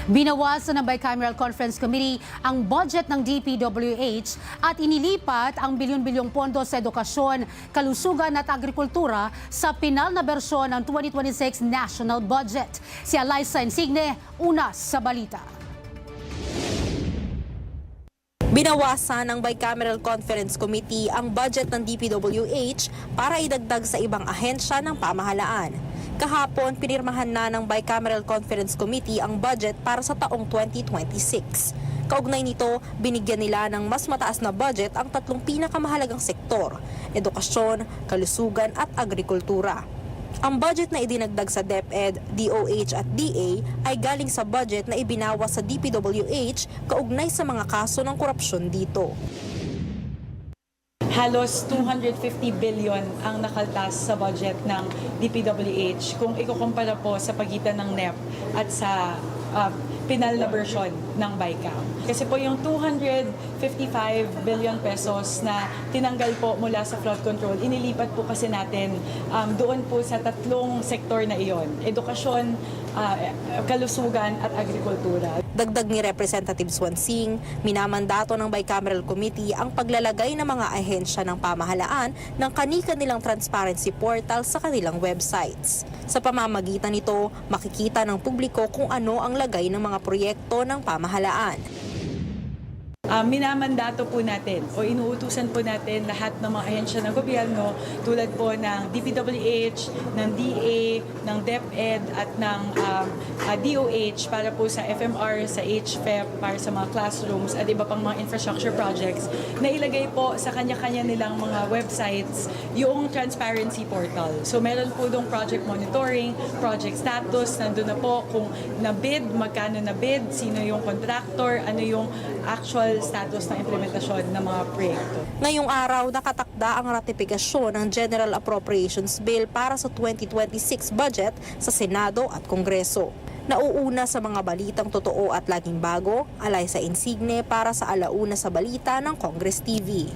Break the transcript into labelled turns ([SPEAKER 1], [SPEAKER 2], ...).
[SPEAKER 1] Binawasan ng Bicameral Conference Committee ang budget ng DPWH at inilipat ang bilyon-bilyong pondo sa edukasyon, kalusugan at agrikultura sa pinal na bersyon ng 2026 National Budget. Si Alyssa Insigne, una sa balita.
[SPEAKER 2] Binawasan ng Bicameral Conference Committee ang budget ng DPWH para idagdag sa ibang ahensya ng pamahalaan. Kahapon, pinirmahan na ng Bicameral Conference Committee ang budget para sa taong 2026. Kaugnay nito, binigyan nila ng mas mataas na budget ang tatlong pinakamahalagang sektor: edukasyon, kalusugan at agrikultura. Ang budget na idinagdag sa DepEd, DOH at DA ay galing sa budget na ibinawas sa DPWH kaugnay sa mga kaso ng korupsyon dito.
[SPEAKER 3] Halos 250 billion ang nakaltas sa budget ng DPWH kung ikukumpara po sa pagitan ng NEP at sa pinal na version ng BICAM. Kasi po yung 255 billion pesos na tinanggal po mula sa flood control, inilipat po kasi natin doon po sa tatlong sektor na iyon: edukasyon, kalusugan at agrikultura.
[SPEAKER 2] Dagdag ni Representative Swansing, minamandato ng Bicameral Committee ang paglalagay ng mga ahensya ng pamahalaan ng kani-kanilang transparency portal sa kanilang websites. Sa pamamagitan nito, makikita ng publiko kung ano ang lagay ng mga proyekto ng pamahalaan.
[SPEAKER 3] Minamandato po natin o inuutusan po natin lahat ng mga ahensya ng gobyerno tulad po ng DPWH, ng DA, ng DepEd at ng DOH para po sa FMR, sa HFEP, para sa mga classrooms at iba pang mga infrastructure projects na ilagay po sa kanya-kanya nilang mga websites yung transparency portal. So meron po dong project monitoring, project status, nandun na po kung na-bid, magkano na-bid, sino yung contractor, ano yung actual status ng implementasyon ng mga proyekto.
[SPEAKER 2] Ngayong araw, nakatakda ang ratifikasyon ng General Appropriations Bill para sa 2026 budget sa Senado at Kongreso. Nauuna sa mga balitang totoo at laging bago, Alyssa Insigne para sa Alauna sa Balita ng Congress TV.